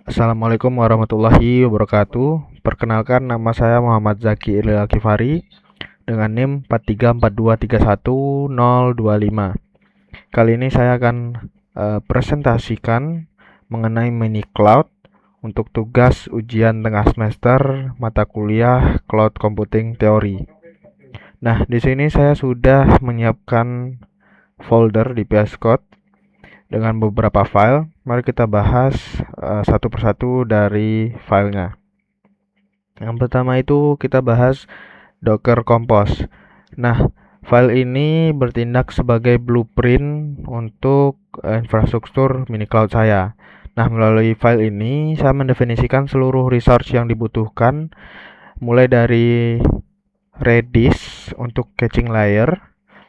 Assalamualaikum warahmatullahi wabarakatuh. Perkenalkan, nama saya Muhammad Zaki Ilil Kifari dengan NIM 4342310025. Kali ini saya akan presentasikan mengenai mini cloud untuk tugas ujian tengah semester mata kuliah Cloud Computing Theory. Nah, di sini saya sudah menyiapkan folder di VS Code dengan beberapa file. Mari kita bahas satu persatu dari filenya. Yang pertama itu kita bahas Docker Compose. Nah, file ini bertindak sebagai blueprint untuk infrastruktur mini cloud saya. Nah, melalui file ini saya mendefinisikan seluruh resource yang dibutuhkan, mulai dari Redis untuk caching layer,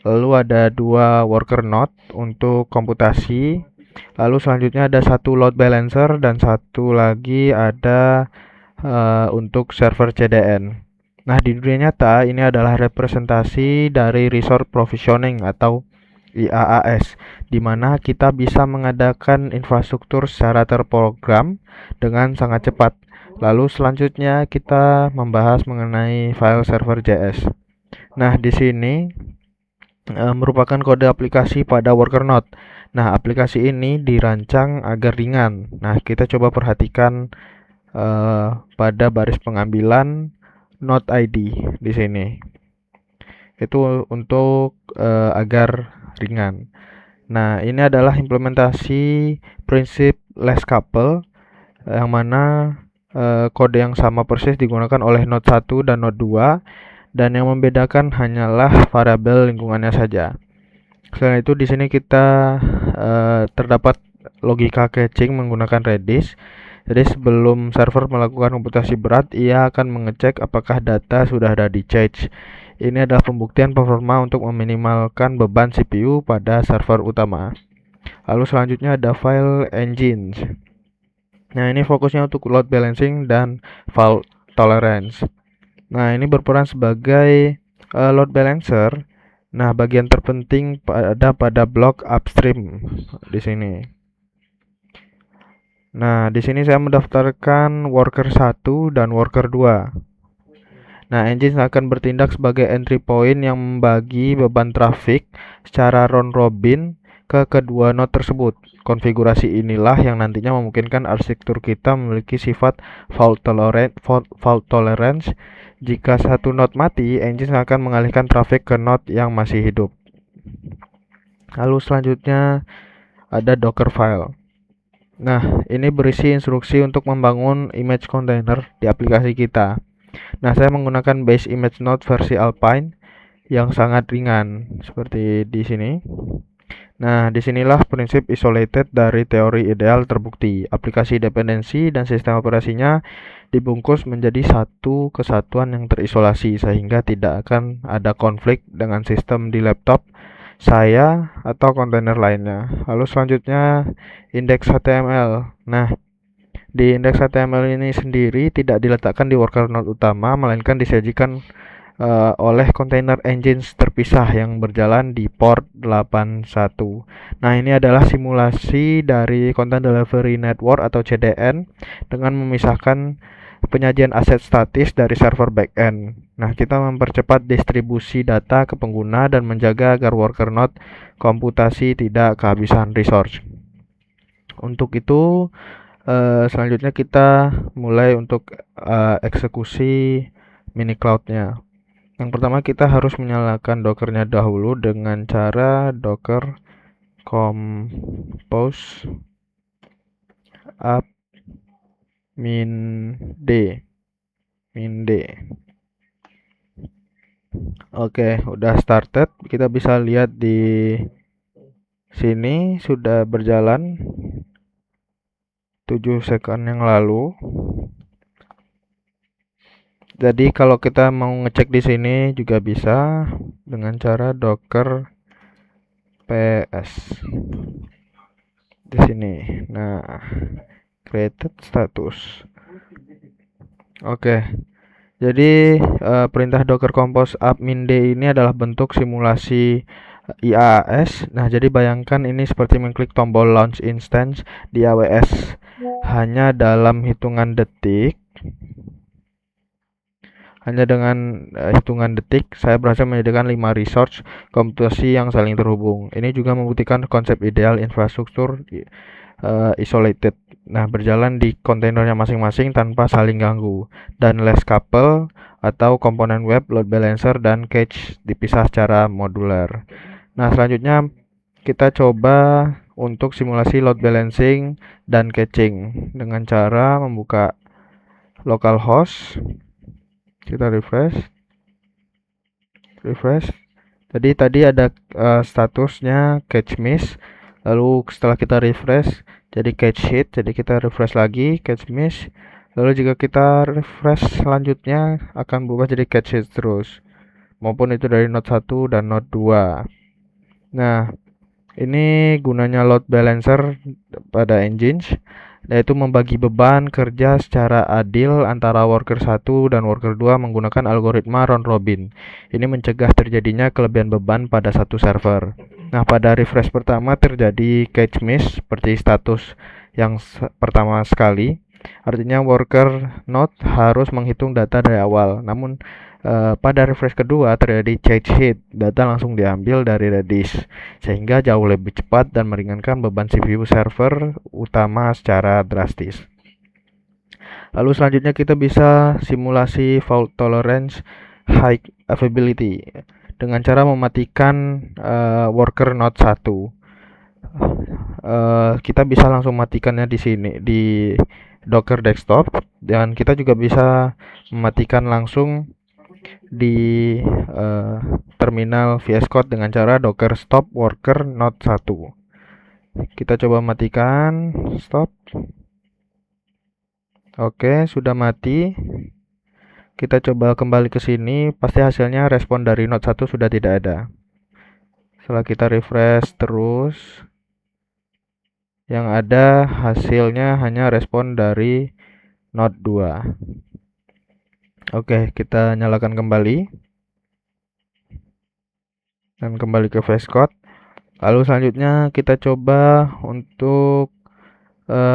lalu ada 2 worker node untuk komputasi, lalu selanjutnya ada 1 load balancer dan satu lagi ada untuk server CDN. Nah, di dunia nyata ini adalah representasi dari resource provisioning atau IaaS, di mana kita bisa mengadakan infrastruktur secara terprogram dengan sangat cepat. Lalu selanjutnya kita membahas mengenai file server JS. Nah, di sini merupakan kode aplikasi pada worker node. Nah, aplikasi ini dirancang agar ringan. Nah, kita coba perhatikan pada baris pengambilan node ID di sini. Itu untuk agar ringan. Nah, ini adalah implementasi prinsip less couple yang mana kode yang sama persis digunakan oleh node 1 dan node 2, dan yang membedakan hanyalah variabel lingkungannya saja. Selain itu, di sini kita terdapat logika caching menggunakan Redis. Jadi sebelum server melakukan komputasi berat, ia akan mengecek apakah data sudah ada di cache. Ini adalah pembuktian performa untuk meminimalkan beban CPU pada server utama. Lalu selanjutnya ada file engines. Nah, ini fokusnya untuk load balancing dan fault tolerance. Nah, ini berperan sebagai load balancer. Nah, bagian terpenting ada pada blok upstream di sini. Nah, di sini saya mendaftarkan worker 1 dan worker 2. Nah, engine akan bertindak sebagai entry point yang membagi beban traffic secara round robin ke kedua node tersebut. Konfigurasi inilah yang nantinya memungkinkan arsitektur kita memiliki sifat fault tolerance. Jika satu node mati, engine akan mengalihkan traffic ke node yang masih hidup. Lalu selanjutnya ada Docker file. Nah, ini berisi instruksi untuk membangun image container di aplikasi kita. Nah, saya menggunakan base image node versi Alpine yang sangat ringan seperti di sini. Nah, disinilah prinsip isolated dari teori ideal terbukti. Aplikasi dependensi dan sistem operasinya dibungkus menjadi satu kesatuan yang terisolasi sehingga tidak akan ada konflik dengan sistem di laptop saya atau kontainer lainnya. Lalu selanjutnya indeks HTML. Nah, di indeks HTML ini sendiri tidak diletakkan di worker node utama, melainkan disajikan oleh container engines terpisah yang berjalan di port 81. Nah, ini adalah simulasi dari Content Delivery Network atau CDN dengan memisahkan penyajian aset statis dari server backend. Nah, kita mempercepat distribusi data ke pengguna dan menjaga agar worker node komputasi tidak kehabisan resource. Untuk itu, selanjutnya kita mulai untuk eksekusi mini cloud-nya. Yang pertama kita harus menyalakan dockernya dahulu dengan cara docker compose app min d. Oke, udah started. Kita bisa lihat di sini sudah berjalan 7 second yang lalu. Jadi kalau kita mau ngecek di sini juga bisa dengan cara docker ps di sini. Nah, created status. Oke. Jadi perintah docker compose app min d ini adalah bentuk simulasi IaaS. Nah, jadi bayangkan ini seperti mengklik tombol launch instance di AWS hanya dalam hitungan detik. Hanya dengan hitungan detik, saya berhasil menyediakan 5 resource komputasi yang saling terhubung. Ini juga membuktikan konsep ideal infrastruktur isolated. Nah, berjalan di kontainernya masing-masing tanpa saling ganggu. Dan less couple atau komponen web, load balancer, dan cache dipisah secara modular. Nah, selanjutnya kita coba untuk simulasi load balancing dan caching dengan cara membuka localhost. Kita refresh. Jadi tadi ada statusnya cache miss. Lalu setelah kita refresh jadi cache hit. Jadi kita refresh lagi cache miss. Lalu jika kita refresh selanjutnya akan berubah jadi cache hit terus. Maupun itu dari node 1 dan node 2. Nah, ini gunanya load balancer pada engines, yaitu membagi beban kerja secara adil antara worker 1 dan worker 2 menggunakan algoritma round robin. Ini mencegah terjadinya kelebihan beban pada satu server. Nah, pada refresh pertama terjadi cache miss seperti status yang pertama sekali. Artinya worker node harus menghitung data dari awal. Namun pada refresh kedua terjadi cache hit, data langsung diambil dari Redis, sehingga jauh lebih cepat dan meringankan beban CPU server utama secara drastis. Lalu selanjutnya kita bisa simulasi fault tolerance high availability dengan cara mematikan worker node 1. Kita bisa langsung matikannya di sini di Docker desktop, dan kita juga bisa mematikan langsung di terminal VS Code dengan cara docker stop worker node 1. Kita coba matikan, stop. Oke, sudah mati. Kita coba kembali ke sini, pasti hasilnya respon dari node 1 sudah tidak ada. Setelah kita refresh terus, yang ada hasilnya hanya respon dari node 2. Oke, kita nyalakan kembali dan kembali ke VS Code. Lalu selanjutnya kita coba untuk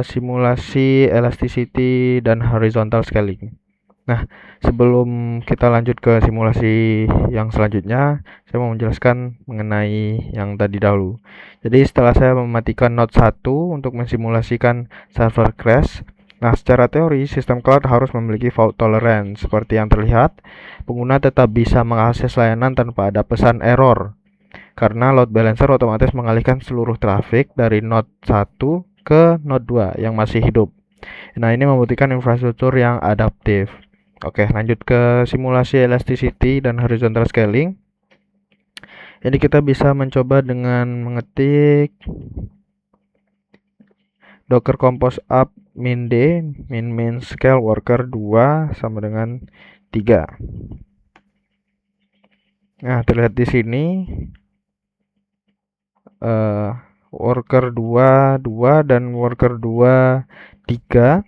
simulasi elasticity dan horizontal scaling. Nah, sebelum kita lanjut ke simulasi yang selanjutnya, saya mau menjelaskan mengenai yang tadi dahulu. Jadi setelah saya mematikan node 1 untuk mensimulasikan server crash, nah secara teori sistem cloud harus memiliki fault tolerance. Seperti yang terlihat, pengguna tetap bisa mengakses layanan tanpa ada pesan error, karena load balancer otomatis mengalihkan seluruh trafik dari node 1 ke node 2 yang masih hidup. Nah, ini membuktikan infrastruktur yang adaptif. Oke, lanjut ke simulasi elasticity dan horizontal scaling. Jadi kita bisa mencoba dengan mengetik docker compose up min d min scale worker 2 sama dengan 3. Nah, terlihat di sini worker 2 dan worker 2 3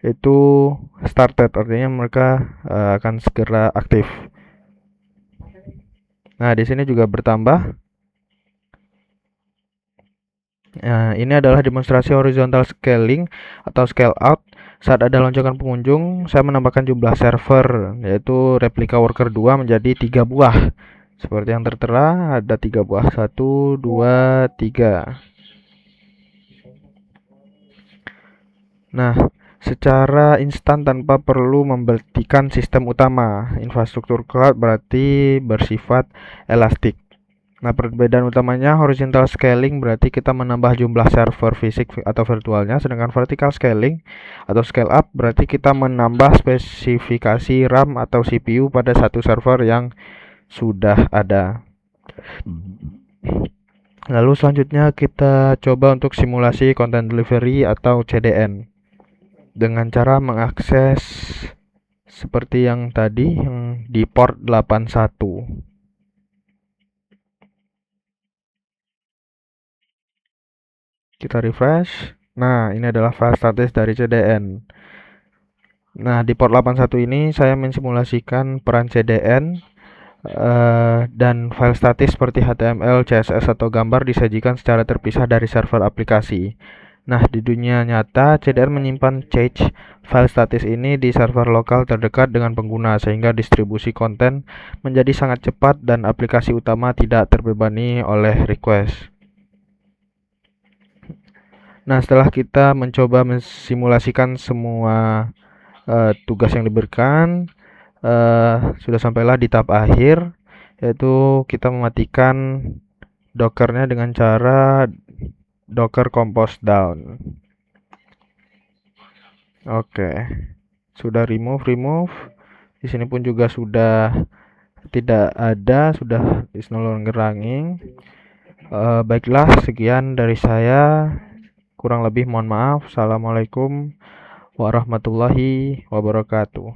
itu started, artinya mereka akan segera aktif. Nah, di sini juga bertambah. Nah, ini adalah demonstrasi horizontal scaling atau scale out. Saat ada lonjakan pengunjung, saya menambahkan jumlah server, yaitu replika worker 2 menjadi 3 buah. Seperti yang tertera, ada 3 buah. 1, 2, 3. Nah, secara instan tanpa perlu membuktikan sistem utama, infrastruktur cloud berarti bersifat elastik. Nah, perbedaan utamanya horizontal scaling berarti kita menambah jumlah server fisik atau virtualnya, sedangkan vertical scaling atau scale up berarti kita menambah spesifikasi RAM atau CPU pada satu server yang sudah ada. Lalu selanjutnya kita coba untuk simulasi content delivery atau CDN dengan cara mengakses seperti yang tadi yang di port 81. Kita refresh. Nah, ini adalah file status dari CDN. Nah, di port 81 ini saya mensimulasikan peran CDN dan file statis seperti HTML, CSS, atau gambar disajikan secara terpisah dari server aplikasi. Nah, di dunia nyata, CDR menyimpan cache file statis ini di server lokal terdekat dengan pengguna, sehingga distribusi konten menjadi sangat cepat dan aplikasi utama tidak terbebani oleh request. Nah, setelah kita mencoba mensimulasikan semua tugas yang diberikan, sudah sampailah di tahap akhir, yaitu kita mematikan Dockernya dengan cara Docker compose down. Oke, sudah remove. Di sini pun juga sudah tidak ada, sudah is no longer running. Baiklah, sekian dari saya. Kurang lebih mohon maaf. Assalamualaikum warahmatullahi wabarakatuh.